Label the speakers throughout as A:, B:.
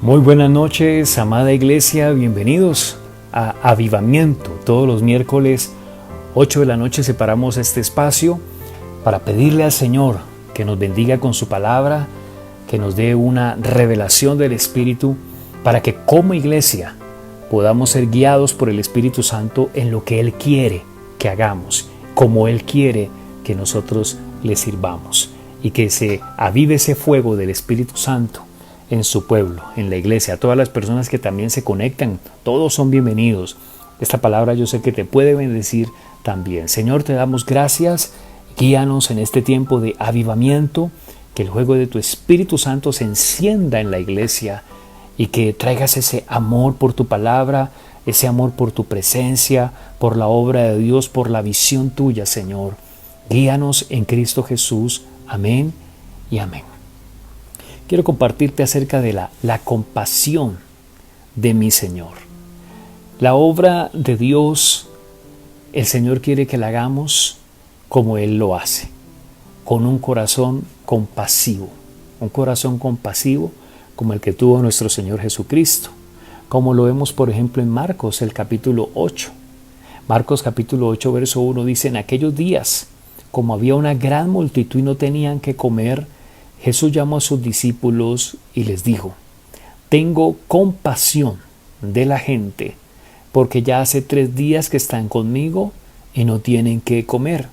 A: Muy buenas noches, amada iglesia, bienvenidos a Avivamiento. Todos los miércoles, 8 de la noche, separamos este espacio para pedirle al Señor que nos bendiga con su palabra, que nos dé una revelación del Espíritu, para que como iglesia podamos ser guiados por el Espíritu Santo en lo que Él quiere que hagamos, como Él quiere que nosotros le sirvamos, y que se avive ese fuego del Espíritu Santo en su pueblo, en la iglesia. A todas las personas que también se conectan, todos son bienvenidos. Esta palabra yo sé que te puede bendecir también. Señor, te damos gracias. Guíanos en este tiempo de avivamiento, que el fuego de tu Espíritu Santo se encienda en la iglesia y que traigas ese amor por tu palabra, ese amor por tu presencia, por la obra de Dios, por la visión tuya, Señor. Guíanos en Cristo Jesús. Amén y amén. Quiero compartirte acerca de la compasión de mi Señor. La obra de Dios, el Señor quiere que la hagamos como Él lo hace, con un corazón compasivo como el que tuvo nuestro Señor Jesucristo, como lo vemos por ejemplo en Marcos, el capítulo 8. Marcos capítulo 8, verso 1 dice: en aquellos días, como había una gran multitud y no tenían que comer, Jesús llamó a sus discípulos y les dijo: tengo compasión de la gente, porque ya hace 3 días que están conmigo y no tienen que comer.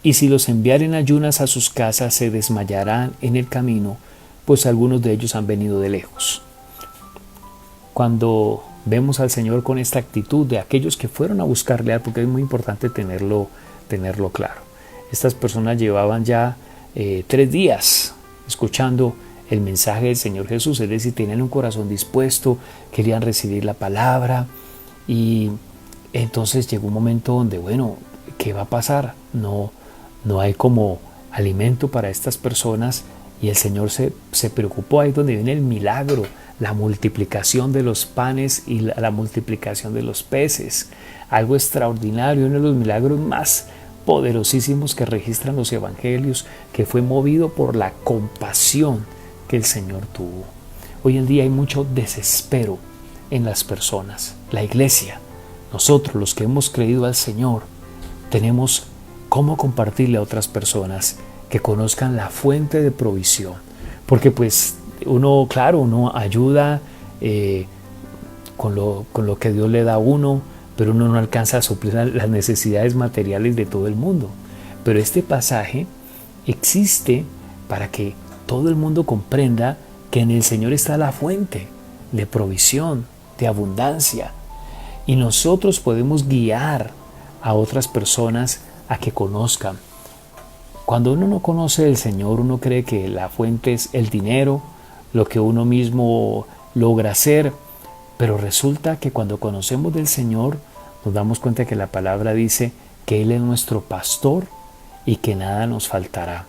A: Y si los enviaren ayunas a sus casas, se desmayarán en el camino, pues algunos de ellos han venido de lejos. Cuando vemos al Señor con esta actitud de aquellos que fueron a buscarle, porque es muy importante tenerlo claro. Estas personas llevaban ya 3 días escuchando el mensaje del Señor Jesús, es decir, tenían un corazón dispuesto, querían recibir la palabra, y entonces llegó un momento donde, bueno, ¿qué va a pasar? No hay como alimento para estas personas, y el Señor se preocupó. Ahí donde viene el milagro, la multiplicación de los panes y la multiplicación de los peces, algo extraordinario, uno de los milagros más poderosísimos que registran los evangelios, que fue movido por la compasión que el Señor tuvo. Hoy en día hay mucho desespero en las personas. La iglesia, nosotros los que hemos creído al Señor, tenemos cómo compartirle a otras personas que conozcan la fuente de provisión, porque pues uno ayuda con lo que Dios le da a uno, pero uno no alcanza a suplir las necesidades materiales de todo el mundo. Pero este pasaje existe para que todo el mundo comprenda que en el Señor está la fuente de provisión, de abundancia. Y nosotros podemos guiar a otras personas a que conozcan. Cuando uno no conoce al Señor, uno cree que la fuente es el dinero, lo que uno mismo logra hacer. Pero resulta que cuando conocemos del Señor, nos damos cuenta que la palabra dice que Él es nuestro pastor y que nada nos faltará,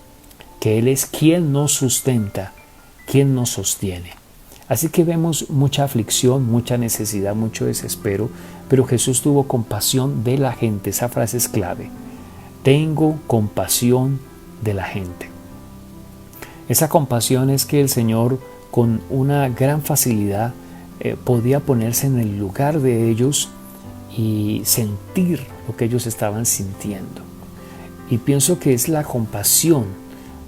A: que Él es quien nos sustenta, quien nos sostiene. Así que vemos mucha aflicción, mucha necesidad, mucho desespero, pero Jesús tuvo compasión de la gente. Esa frase es clave: tengo compasión de la gente. Esa compasión es que el Señor, con una gran facilidad, podía ponerse en el lugar de ellos y sentir lo que ellos estaban sintiendo. Y pienso que es la compasión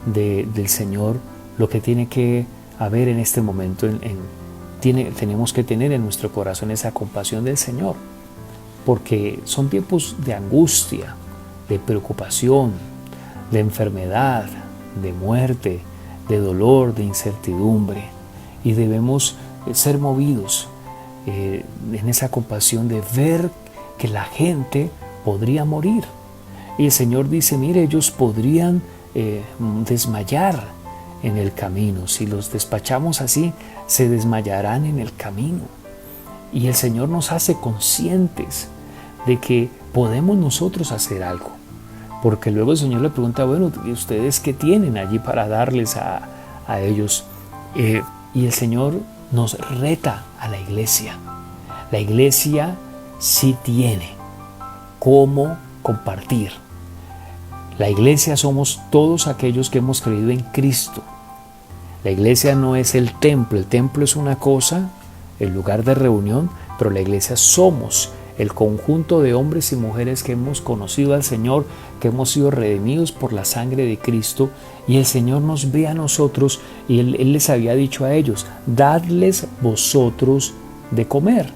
A: del Señor lo que tiene que haber en este momento. Tenemos que tener en nuestro corazón esa compasión del Señor, porque son tiempos de angustia, de preocupación, de enfermedad, de muerte, de dolor, de incertidumbre, y debemos ser movidos en esa compasión de ver que la gente podría morir. Y el Señor dice: mire, ellos podrían desmayar en el camino. Si los despachamos así, se desmayarán en el camino. Y el Señor nos hace conscientes de que podemos nosotros hacer algo, porque luego el Señor le pregunta: bueno, ¿y ustedes qué tienen allí para darles a ellos? Y el Señor nos reta a la iglesia. La iglesia sí tiene cómo compartir. La iglesia somos todos aquellos que hemos creído en Cristo. La iglesia no es el templo es una cosa, el lugar de reunión, pero la iglesia somos el conjunto de hombres y mujeres que hemos conocido al Señor, que hemos sido redimidos por la sangre de Cristo, y el Señor nos ve a nosotros y Él les había dicho a ellos: dadles vosotros de comer.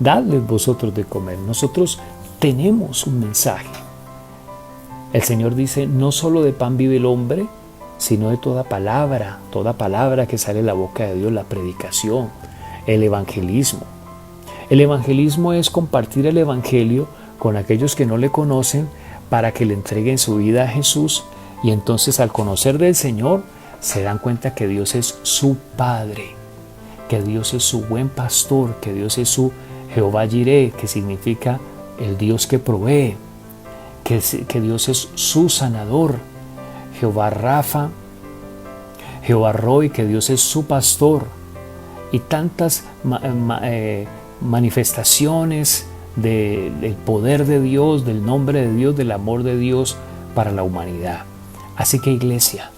A: Dadles vosotros de comer. Nosotros tenemos un mensaje. El Señor dice: no solo de pan vive el hombre, sino de toda palabra que sale de la boca de Dios, la predicación, el evangelismo. El evangelismo es compartir el evangelio con aquellos que no le conocen para que le entreguen su vida a Jesús, y entonces al conocer del Señor se dan cuenta que Dios es su Padre, que Dios es su buen pastor, que Dios es su Jehová Jireh, que significa el Dios que provee, que Dios es su sanador, Jehová Rafa, Jehová Roy, que Dios es su pastor, y tantas manifestaciones del poder de Dios, del nombre de Dios, del amor de Dios para la humanidad. Así que, iglesia,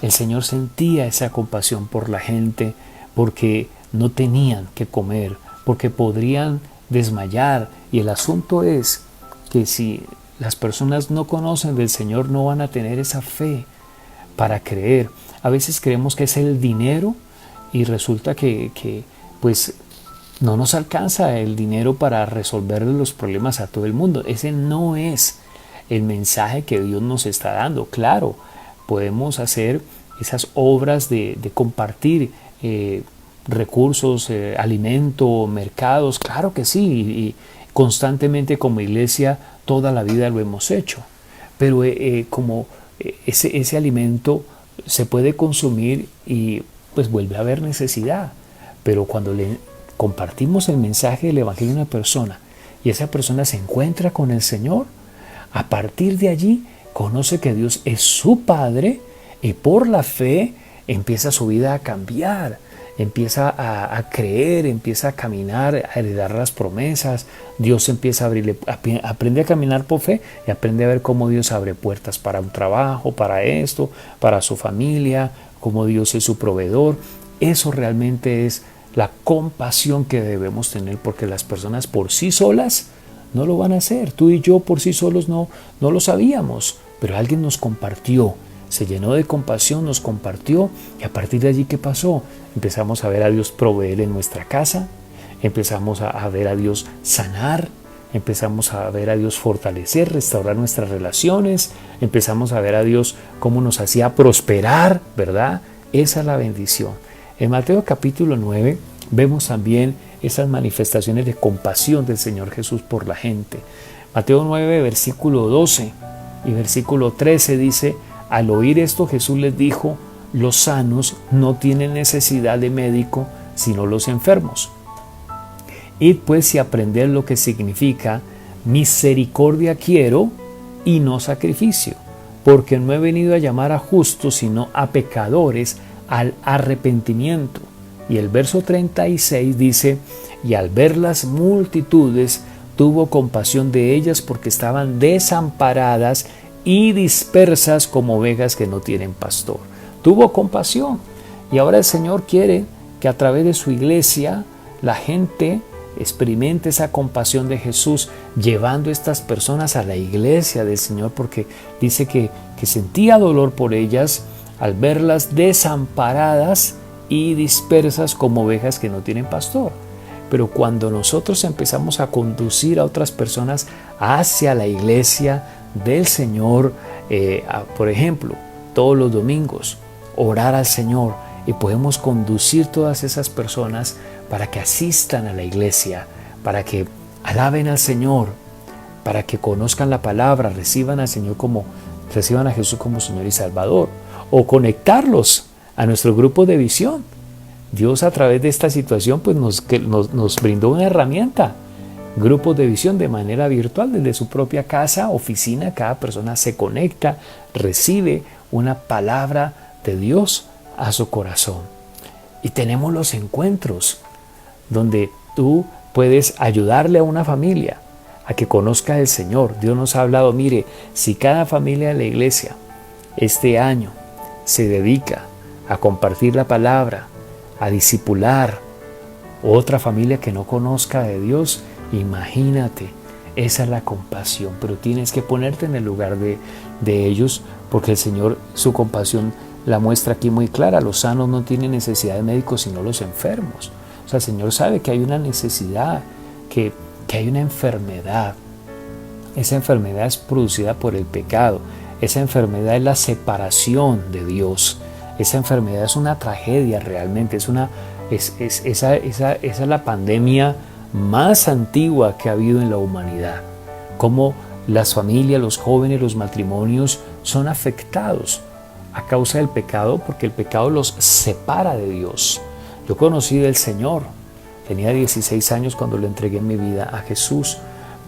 A: el Señor sentía esa compasión por la gente, porque no tenían que comer, porque podrían desmayar, y el asunto es que si las personas no conocen del Señor, no van a tener esa fe para creer. A veces creemos que es el dinero, y resulta que pues no nos alcanza el dinero para resolver los problemas a todo el mundo. Ese no es el mensaje que Dios nos está dando. Claro, podemos hacer esas obras de compartir recursos, alimento, mercados, claro que sí, y constantemente como iglesia toda la vida lo hemos hecho, pero como ese alimento se puede consumir y pues vuelve a haber necesidad, pero cuando le compartimos el mensaje del evangelio a una persona y esa persona se encuentra con el Señor, a partir de allí conoce que Dios es su Padre, y por la fe empieza su vida a cambiar, empieza a creer, empieza a caminar, a heredar las promesas. Dios empieza a abrirle, aprende a caminar por fe y aprende a ver cómo Dios abre puertas para un trabajo, para esto, para su familia, cómo Dios es su proveedor. Eso realmente es la compasión que debemos tener, porque las personas por sí solas no lo van a hacer. Tú y yo por sí solos no lo sabíamos, pero alguien nos compartió, se llenó de compasión, nos compartió, y a partir de allí, ¿qué pasó? Empezamos a ver a Dios proveer en nuestra casa, empezamos a ver a Dios sanar, empezamos a ver a Dios fortalecer, restaurar nuestras relaciones, empezamos a ver a Dios cómo nos hacía prosperar, ¿verdad? Esa es la bendición. En Mateo capítulo 9 vemos también esas manifestaciones de compasión del Señor Jesús por la gente. Mateo 9, versículo 12 y versículo 13 dice: al oír esto, Jesús les dijo: los sanos no tienen necesidad de médico, sino los enfermos. Id pues y aprended lo que significa: misericordia quiero y no sacrificio, porque no he venido a llamar a justos, sino a pecadores al arrepentimiento. Y el verso 36 dice: y al ver las multitudes, tuvo compasión de ellas, porque estaban desamparadas y dispersas como ovejas que no tienen pastor. Tuvo compasión, y ahora el Señor quiere que a través de su iglesia la gente experimente esa compasión de Jesús, llevando a estas personas a la iglesia del Señor, porque dice que sentía dolor por ellas al verlas desamparadas y dispersas como ovejas que no tienen pastor. Pero cuando nosotros empezamos a conducir a otras personas hacia la iglesia del Señor, por ejemplo, todos los domingos, orar al Señor, y podemos conducir todas esas personas para que asistan a la iglesia, para que alaben al Señor, para que conozcan la palabra, reciban a Jesús como Señor y Salvador, o conectarlos a nuestro grupo de visión. Dios, a través de esta situación, pues nos brindó una herramienta: grupos de visión de manera virtual, desde su propia casa, oficina. Cada persona se conecta, recibe una palabra de Dios a su corazón. Y tenemos los encuentros donde tú puedes ayudarle a una familia a que conozca al Señor. Dios nos ha hablado: mire, si cada familia de la iglesia este año se dedica a compartir la palabra, a discipular otra familia que no conozca de Dios. Imagínate, esa es la compasión, pero tienes que ponerte en el lugar de ellos, porque el Señor, su compasión la muestra aquí muy clara. Los sanos no tienen necesidad de médicos sino los enfermos. O sea, el Señor sabe que hay una necesidad, que hay una enfermedad. Esa enfermedad es producida por el pecado. Esa enfermedad es la separación de Dios. Esa enfermedad es una tragedia realmente. Esa es la pandemia más antigua que ha habido en la humanidad. Cómo las familias, los jóvenes, los matrimonios son afectados a causa del pecado, porque el pecado los separa de Dios. Yo conocí del Señor, tenía 16 años cuando le entregué mi vida a Jesús,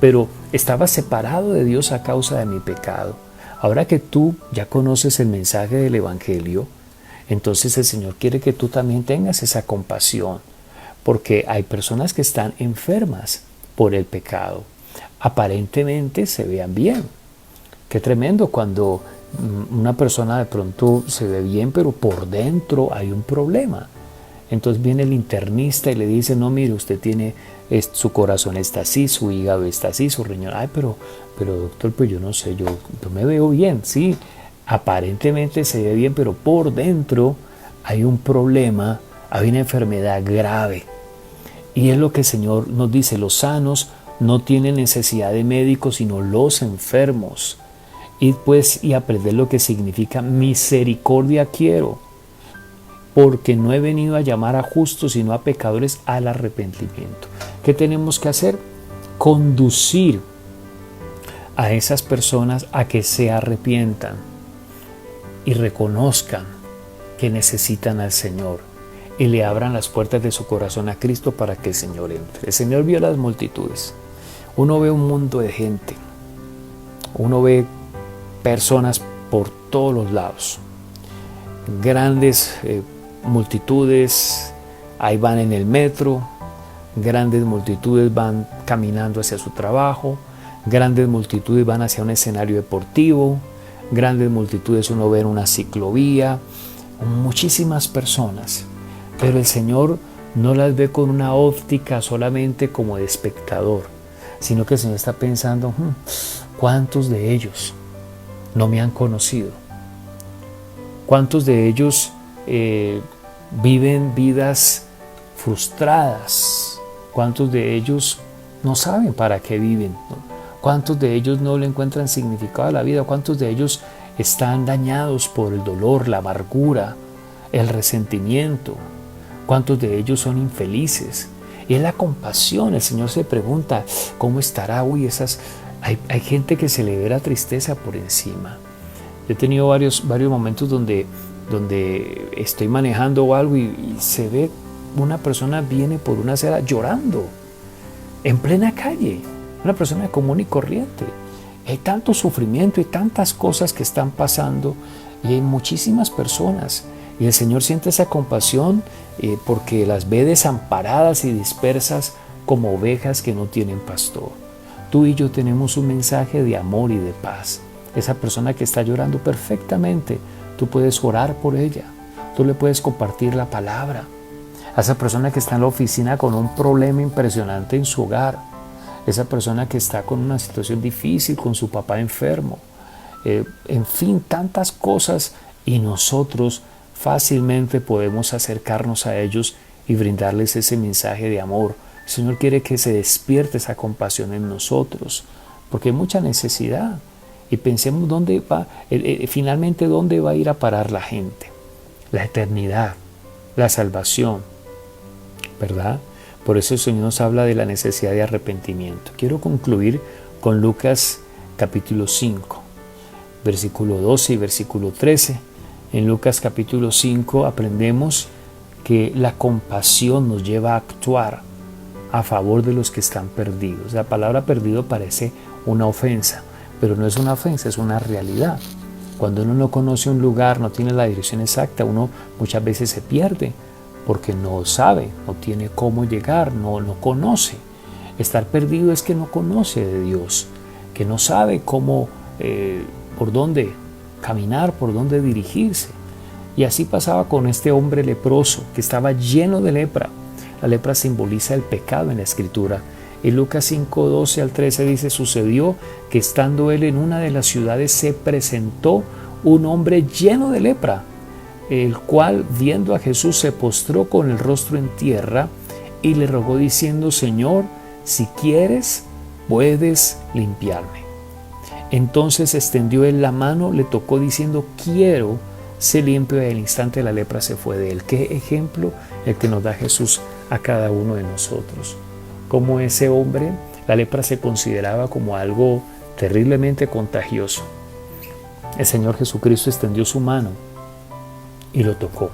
A: pero estaba separado de Dios a causa de mi pecado. Ahora que tú ya conoces el mensaje del Evangelio, entonces el Señor quiere que tú también tengas esa compasión, porque hay personas que están enfermas por el pecado. Aparentemente se vean bien. Qué tremendo cuando una persona de pronto se ve bien, pero por dentro hay un problema. Entonces viene el internista y le dice, no, mire, usted tiene, su corazón está así, su hígado está así, su riñón. Ay, pero doctor, pues yo no sé, yo me veo bien, sí. Aparentemente se ve bien, pero por dentro hay un problema, hay una enfermedad grave. Y es lo que el Señor nos dice, los sanos no tienen necesidad de médicos, sino los enfermos. Y aprender lo que significa misericordia quiero, porque no he venido a llamar a justos, sino a pecadores al arrepentimiento. ¿Qué tenemos que hacer? Conducir a esas personas a que se arrepientan y reconozcan que necesitan al Señor y le abran las puertas de su corazón a Cristo para que el Señor entre. El Señor vio las multitudes. Uno ve un mundo de gente. Uno ve personas por todos los lados. Grandes multitudes, ahí van en el metro. Grandes multitudes van caminando hacia su trabajo. Grandes multitudes van hacia un escenario deportivo. Grandes multitudes uno ve en una ciclovía. Muchísimas personas. Pero el Señor no las ve con una óptica solamente como de espectador, sino que el Señor está pensando, ¿cuántos de ellos no me han conocido? ¿Cuántos de ellos viven vidas frustradas? ¿Cuántos de ellos no saben para qué viven? ¿Cuántos de ellos no le encuentran significado a la vida? ¿Cuántos de ellos están dañados por el dolor, la amargura, el resentimiento? ¿Cuántos de ellos son infelices? Y es la compasión. El Señor se pregunta, ¿cómo estará? Hay gente que se le ve la tristeza por encima. Yo he tenido varios momentos donde estoy manejando algo y se ve una persona viene por una acera llorando en plena calle, una persona común y corriente. Hay tanto sufrimiento y tantas cosas que están pasando y hay muchísimas personas. Y el Señor siente esa compasión porque las ve desamparadas y dispersas como ovejas que no tienen pastor. Tú y yo tenemos un mensaje de amor y de paz. Esa persona que está llorando perfectamente, tú puedes orar por ella. Tú le puedes compartir la palabra. A esa persona que está en la oficina con un problema impresionante en su hogar. Esa persona que está con una situación difícil, con su papá enfermo. En fin, tantas cosas, y nosotros fácilmente podemos acercarnos a ellos y brindarles ese mensaje de amor. El Señor quiere que se despierte esa compasión en nosotros, porque hay mucha necesidad. Y pensemos finalmente dónde va a ir a parar la gente. La eternidad, la salvación, ¿verdad? Por eso el Señor nos habla de la necesidad de arrepentimiento. Quiero concluir con Lucas capítulo 5, versículo 12 y versículo 13. En Lucas capítulo 5 aprendemos que la compasión nos lleva a actuar a favor de los que están perdidos. La palabra perdido parece una ofensa, pero no es una ofensa, es una realidad. Cuando uno no conoce un lugar, no tiene la dirección exacta, uno muchas veces se pierde porque no sabe, no tiene cómo llegar, no conoce. Estar perdido es que no conoce de Dios, que no sabe cómo, por dónde caminar, por dónde dirigirse. Y así pasaba con este hombre leproso que estaba lleno de lepra. La lepra simboliza el pecado en la Escritura. En Lucas 5, 12 al 13 dice: sucedió que estando él en una de las ciudades se presentó un hombre lleno de lepra, el cual, viendo a Jesús, se postró con el rostro en tierra y le rogó diciendo: Señor, si quieres, puedes limpiarme. Entonces extendió él la mano, le tocó diciendo: quiero, sé limpio, y al instante la lepra se fue de él. ¿Qué ejemplo el que nos da Jesús a cada uno de nosotros? Como ese hombre, la lepra se consideraba como algo terriblemente contagioso. El Señor Jesucristo extendió su mano y lo tocó.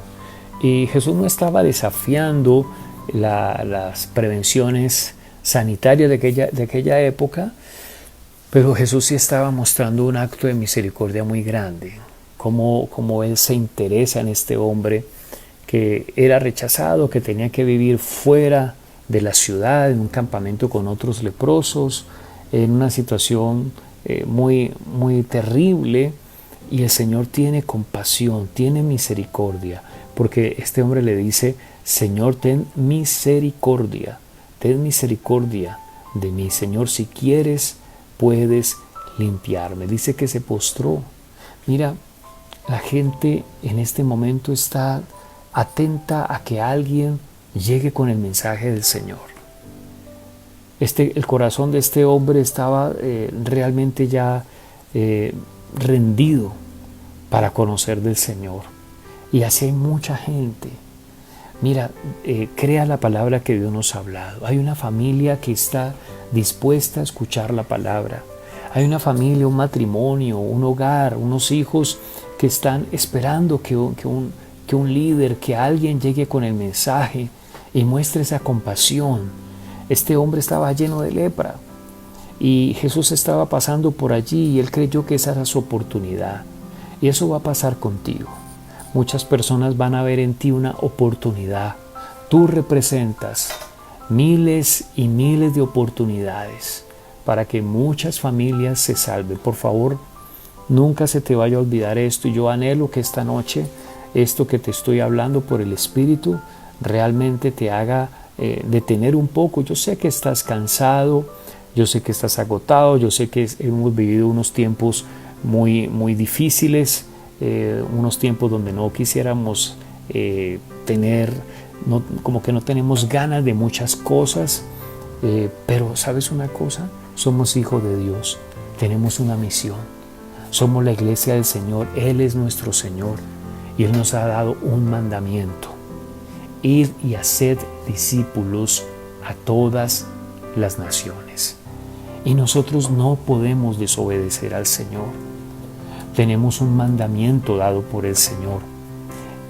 A: Y Jesús no estaba desafiando las prevenciones sanitarias de aquella época, pero Jesús sí estaba mostrando un acto de misericordia muy grande, como Él se interesa en este hombre que era rechazado, que tenía que vivir fuera de la ciudad, en un campamento con otros leprosos, en una situación muy, muy terrible. Y el Señor tiene compasión, tiene misericordia, porque este hombre le dice: Señor, ten misericordia de mí, Señor, si quieres, puedes limpiarme. Dice que se postró. Mira, la gente en este momento está atenta a que alguien llegue con el mensaje del Señor. El corazón de este hombre estaba realmente ya rendido para conocer del Señor. Y así hay mucha gente. Mira, crea la palabra que Dios nos ha hablado. Hay una familia que está dispuesta a escuchar la palabra. Hay una familia, un matrimonio, un hogar, unos hijos que están esperando que un líder, que alguien llegue con el mensaje y muestre esa compasión. Este hombre estaba lleno de lepra y Jesús estaba pasando por allí y él creyó que esa era su oportunidad. Y eso va a pasar contigo. Muchas personas van a ver en ti una oportunidad. Tú representas miles y miles de oportunidades para que muchas familias se salven. Por favor, nunca se te vaya a olvidar esto. Y yo anhelo que esta noche, esto que te estoy hablando por el Espíritu, realmente te haga detener un poco. Yo sé que estás cansado, yo sé que estás agotado, yo sé que hemos vivido unos tiempos muy, muy difíciles, unos tiempos donde no quisiéramos como que no tenemos ganas de muchas cosas, pero ¿sabes una cosa? Somos hijos de Dios, tenemos una misión, somos la iglesia del Señor, Él es nuestro Señor y Él nos ha dado un mandamiento: ir y hacer discípulos a todas las naciones. Y nosotros no podemos desobedecer al Señor. Tenemos un mandamiento dado por el Señor.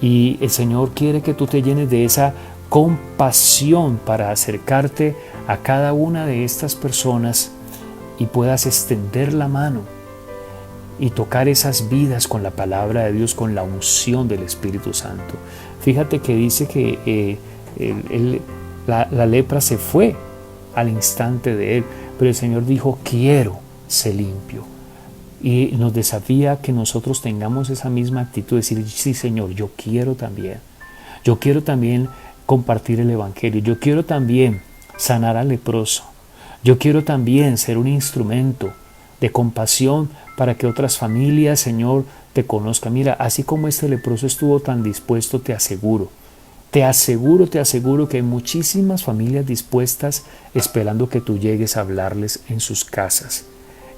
A: Y el Señor quiere que tú te llenes de esa compasión para acercarte a cada una de estas personas y puedas extender la mano y tocar esas vidas con la palabra de Dios, con la unción del Espíritu Santo. Fíjate que dice que la lepra se fue al instante de él, pero el Señor dijo: quiero ser limpio. Y nos desafía que nosotros tengamos esa misma actitud, de decir: sí, Señor, yo quiero también compartir el Evangelio, yo quiero también sanar al leproso, yo quiero también ser un instrumento de compasión para que otras familias, Señor, te conozcan. Mira, así como este leproso estuvo tan dispuesto, te aseguro que hay muchísimas familias dispuestas esperando que tú llegues a hablarles en sus casas,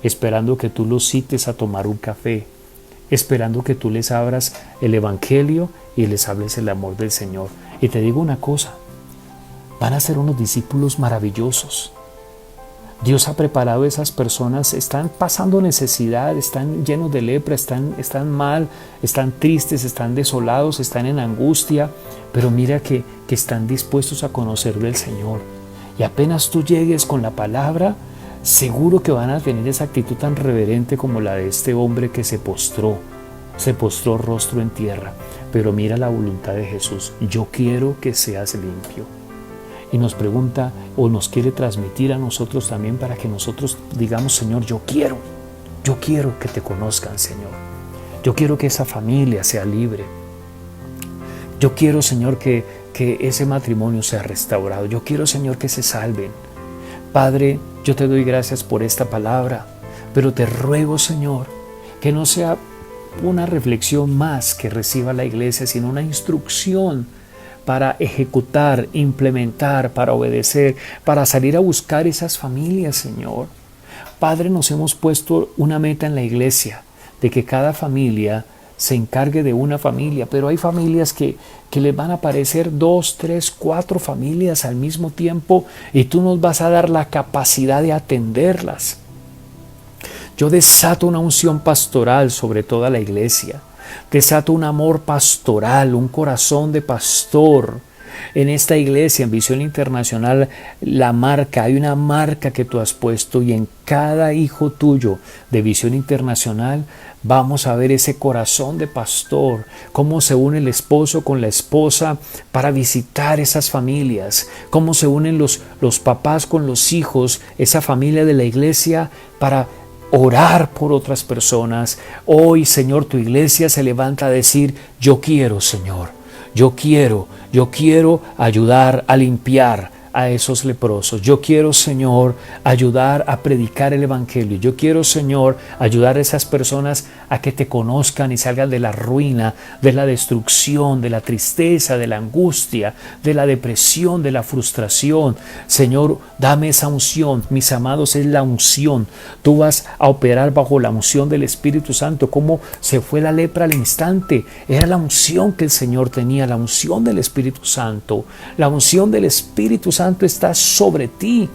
A: esperando que tú los cites a tomar un café, esperando que tú les abras el Evangelio y les hables el amor del Señor. Y te digo una cosa, van a ser unos discípulos maravillosos. Dios ha preparado a esas personas, están pasando necesidad, están llenos de lepra, están mal, están tristes, están desolados, están en angustia, pero mira que están dispuestos a conocer del Señor. Y apenas tú llegues con la palabra, seguro que van a tener esa actitud tan reverente como la de este hombre que se postró rostro en tierra. Pero mira la voluntad de Jesús: yo quiero que seas limpio. Y nos pregunta o nos quiere transmitir a nosotros también para que nosotros digamos: Señor, yo quiero que te conozcan, Señor. Yo quiero que esa familia sea libre. Yo quiero, Señor, que ese matrimonio sea restaurado. Yo quiero, Señor, que se salven. Padre, yo te doy gracias por esta palabra, pero te ruego, Señor, que no sea una reflexión más que reciba la iglesia, sino una instrucción para ejecutar, implementar, para obedecer, para salir a buscar esas familias, Señor. Padre, nos hemos puesto una meta en la iglesia, de que cada familia se encargue de una familia, pero hay familias que les van a aparecer 2, 3, 4 familias al mismo tiempo y tú nos vas a dar la capacidad de atenderlas. Yo desato una unción pastoral sobre toda la iglesia. Desato un amor pastoral, un corazón de pastor. En esta iglesia, en Visión Internacional, hay una marca que tú has puesto, y en cada hijo tuyo de Visión Internacional vamos a ver ese corazón de pastor, cómo se une el esposo con la esposa para visitar esas familias, cómo se unen los papás con los hijos, esa familia de la iglesia, para orar por otras personas. Hoy, Señor, tu iglesia se levanta a decir: yo quiero, Señor, yo quiero ayudar a limpiar a esos leprosos. Yo quiero, Señor, ayudar a predicar el evangelio. Yo quiero, Señor, ayudar a esas personas a que te conozcan y salgan de la ruina, de la destrucción, de la tristeza, de la angustia, de la depresión, de la frustración. Señor, dame esa unción. Mis amados, es la unción. Tú vas a operar bajo la unción del Espíritu Santo. ¿Cómo se fue la lepra al instante? Era la unción que el Señor tenía, la unción del Espíritu Santo. La unción del Espíritu Santo está sobre ti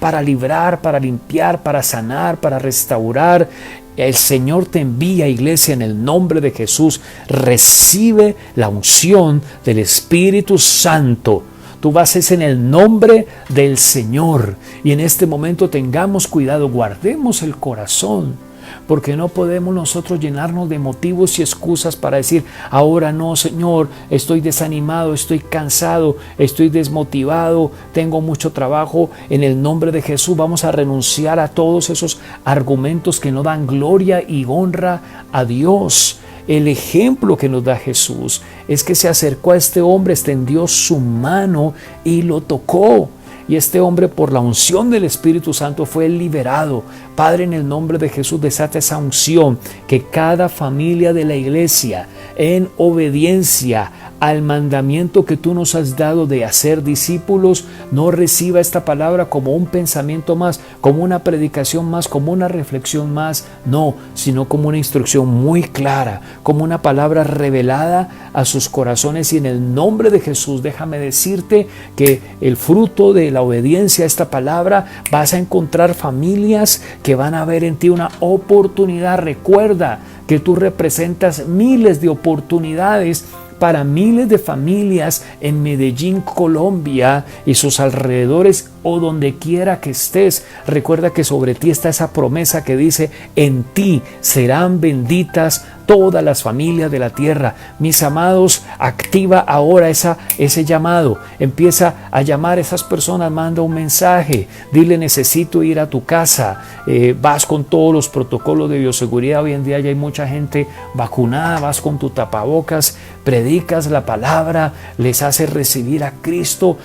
A: para librar, para limpiar, para sanar, para restaurar. El Señor te envía, iglesia, en el nombre de Jesús. Recibe la unción del Espíritu Santo. Tú vas en el nombre del Señor. Y en este momento tengamos cuidado, guardemos el corazón, porque no podemos nosotros llenarnos de motivos y excusas para decir: ahora no, Señor, estoy desanimado, estoy cansado, estoy desmotivado, tengo mucho trabajo. En el nombre de Jesús vamos a renunciar a todos esos argumentos que no dan gloria y honra a Dios. El ejemplo que nos da Jesús es que se acercó a este hombre, extendió su mano y lo tocó. Y este hombre, por la unción del Espíritu Santo, fue liberado. Padre, en el nombre de Jesús, desata esa unción, que cada familia de la iglesia, en obediencia al mandamiento que tú nos has dado de hacer discípulos, no reciba esta palabra como un pensamiento más, como una predicación más, como una reflexión más, no, sino como una instrucción muy clara, como una palabra revelada a sus corazones. Y en el nombre de Jesús, déjame decirte que el fruto de la obediencia a esta palabra, vas a encontrar familias que van a ver en ti una oportunidad. Recuerda que tú representas miles de oportunidades para miles de familias en Medellín, Colombia y sus alrededores, o donde quiera que estés. Recuerda que sobre ti está esa promesa que dice: en ti serán benditas todas las familias de la tierra. Mis amados, activa ahora ese llamado. Empieza a llamar a esas personas, manda un mensaje, dile: necesito ir a tu casa. Vas con todos los protocolos de bioseguridad. Hoy en día ya hay mucha gente vacunada. Vas con tu tapabocas, predicas la palabra, les haces recibir a Cristo.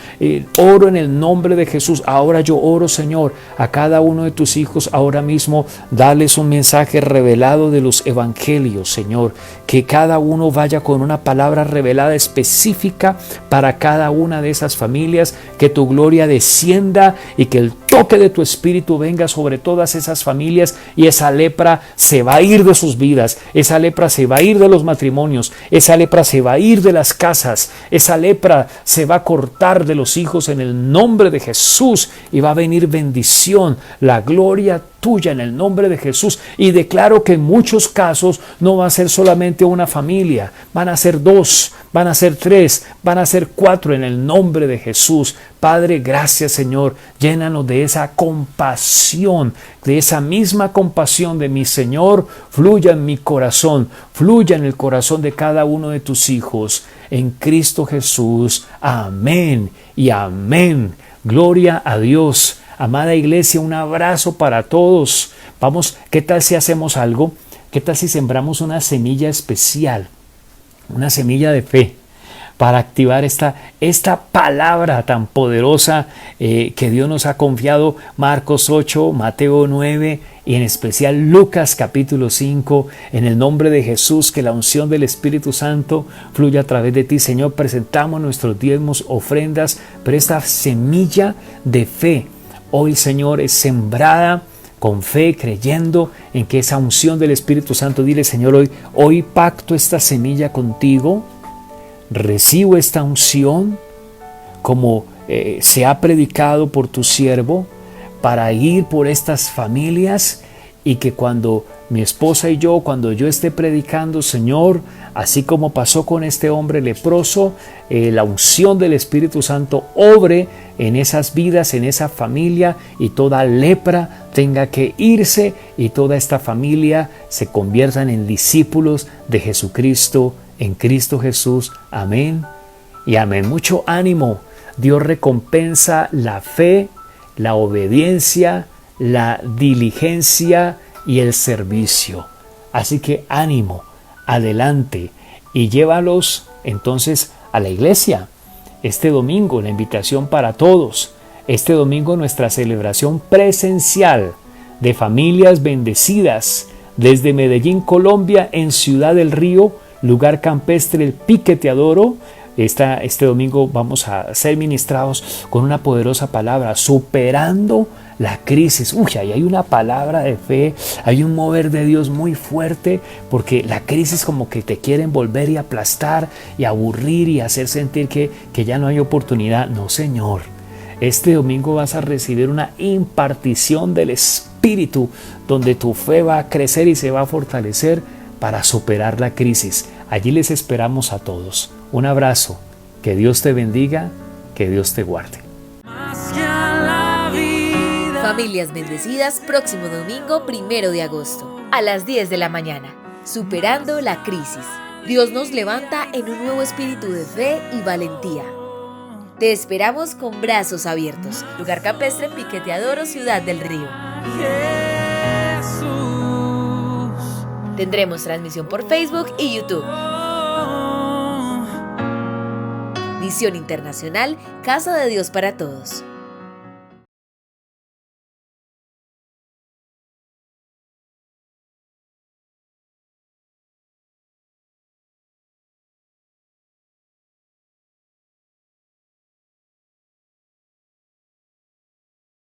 A: Oro en el nombre de Jesús. Ahora yo oro, Señor, a cada uno de tus hijos ahora mismo, dales un mensaje revelado de los evangelios, Señor, que cada uno vaya con una palabra revelada específica para cada una de esas familias, que tu gloria descienda y que el toque de tu Espíritu venga sobre todas esas familias, y esa lepra se va a ir de sus vidas, esa lepra se va a ir de los matrimonios, esa lepra se va a ir de las casas, esa lepra se va a cortar de los hijos en el nombre de Jesús, y va a venir bendición, la gloria tuya en el nombre de Jesús. Y declaro que en muchos casos no va a ser solamente una familia, van a ser 2, van a ser 3, van a ser 4 en el nombre de Jesús. Padre, gracias, Señor, llénanos de esa compasión, de esa misma compasión de mi Señor, fluya en mi corazón, fluya en el corazón de cada uno de tus hijos, en Cristo Jesús. Amén y amén. Gloria a Dios. Amada iglesia, un abrazo para todos. Vamos, ¿qué tal si hacemos algo? ¿Qué tal si sembramos una semilla especial? Una semilla de fe. para activar esta palabra tan poderosa que Dios nos ha confiado. Marcos 8, Mateo 9 y en especial Lucas capítulo 5. En el nombre de Jesús, que la unción del Espíritu Santo fluya a través de ti. Señor, presentamos nuestros diezmos, ofrendas, pero esta semilla de fe hoy, Señor, es sembrada con fe, creyendo en que esa unción del Espíritu Santo. Dile, Señor, hoy pacto esta semilla contigo, recibo esta unción como se ha predicado por tu siervo, para ir por estas familias, y que cuando mi esposa y yo, cuando yo esté predicando, Señor, así como pasó con este hombre leproso, la unción del Espíritu Santo obre en esas vidas, en esa familia, y toda lepra tenga que irse y toda esta familia se conviertan en discípulos de Jesucristo, en Cristo Jesús. Amén y amén. Mucho ánimo. Dios recompensa la fe, la obediencia, la diligencia y el servicio. Así que ánimo, adelante, y llévalos entonces a la iglesia. Este domingo la invitación para todos. Este domingo nuestra celebración presencial de familias bendecidas desde Medellín, Colombia, en Ciudad del Río, lugar campestre El Pique Te Adoro. Este domingo vamos a ser ministrados con una poderosa palabra, superando la crisis. Ahí hay una palabra de fe, hay un mover de Dios muy fuerte, porque la crisis como que te quiere envolver y aplastar y aburrir y hacer sentir que ya no hay oportunidad. No, Señor. Este domingo vas a recibir una impartición del Espíritu, donde tu fe va a crecer y se va a fortalecer para superar la crisis. Allí les esperamos a todos. Un abrazo, que Dios te bendiga, que Dios te guarde.
B: Familias Bendecidas, próximo domingo 1 de agosto, a las 10 de la mañana. Superando la crisis. Dios nos levanta en un nuevo espíritu de fe y valentía. Te esperamos con brazos abiertos. Lugar campestre Pique Te Adoro, Ciudad del Río. Tendremos transmisión por Facebook y YouTube. Misión Internacional, Casa de Dios para Todos.